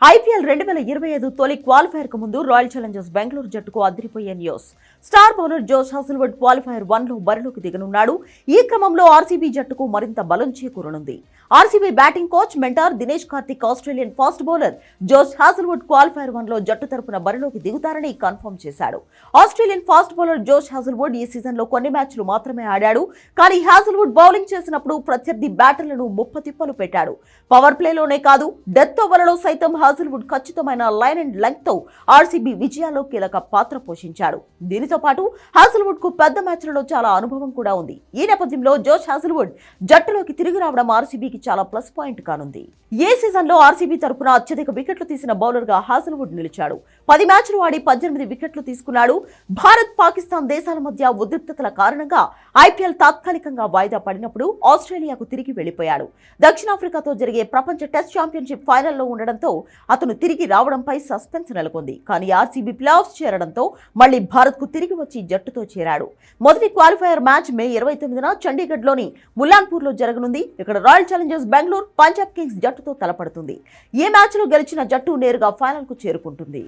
IPL 2025 తొలి qualifier కు ముందు రాయల్ ఛాలెంజర్స్ బెంగళూరు జట్టుకు అదిరిపోయే news. Star bowler Josh Hazlewood qualifier 1లో బరిలోకి దిగనున్నాడు. ఈ క్రమంలో ఆర్సీబీ జట్టుకు మరింత బలం చేకూరనుంది. RCB batting coach mentor Dinesh Karthik Australian fast bowler Josh Hazlewood qualifier 1లో జట్టు తరపున బరిలోకి దిగుతారని కన్ఫర్మ్ చేశాడు. Australian fast bowler Josh Hazlewood ఈ సీజన్లో కొన్ని మ్యాచ్లు మాత్రమే ఆడాడు. కానీ హాజల్వుడ్ బౌలింగ్ చేసినప్పుడు ప్రత్యర్థి బ్యాటర్లను ముప్పతిప్పలు పెట్టాడు. పవర్ ప్లేలోనే కాదు, డెత్ ఓవర్లలో సైతం హాజల్వుడ్ ఖచ్చితమైన లైన్ అండ్ లెంగ్త్ తో ఆర్సీబీ విజయాల్లో కీలక పాత్ర పోషించాడు. దీనితో పాటు హాజల్వుడ్ కు పెద్ద మ్యాచ్లలో చాలా అనుభవం కూడా ఉంది. ఈ నేపథ్యంలో జోష్ హాజల్వుడ్ జట్టులోకి తిరిగి రావడం ఆర్సీబీకి చాలా ప్లస్ పాయింట్ కానుంది. ఏ సీజన్ లో ఆర్సీబీ తరపున అత్యధిక వికెట్లు తీసిన బౌలర్ గా హాజల్వుడ్ నిలిచాడు. 10 మ్యాచ్లు ఆడి 18 వికెట్లు తీసుకున్నాడు. భారత్, పాకిస్తాన్ దేశాల మధ్య ఉద్రిక్తతల కారణంగా ఐపీఎల్ తాత్కాలికంగా వాయిదా పడినప్పుడు ఆస్ట్రేలియాకు తిరిగి వెళ్లిపోయాడు. దక్షిణాఫ్రికాతో జరిగే ప్రపంచ టెస్ట్ ఛాంపియన్షిప్ ఫైనల్లో ఉండడంతో అతను తిరిగి రావడంపై సస్పెన్స్ నెలకొంది. కానీ ఆర్సీబీ ప్లే ఆఫ్స్ చేరడంతో మళ్లీ భారత్ కు తిరిగి వచ్చి జట్టుతో చేరాడు. మొదటి క్వాలిఫైయర్ మ్యాచ్ మే 29న చండీగఢ్ లోని ముల్లాన్పూర్ లో జరగనుంది. ఇక్కడ royal Challengers Bengaluru, Punjab Kings జట్టుతో తలపడుతుంది. ఏ మ్యాచ్ లో గెలిచిన జట్టు నేరుగా ఫైనల్ కు చేరుకుంటుంది.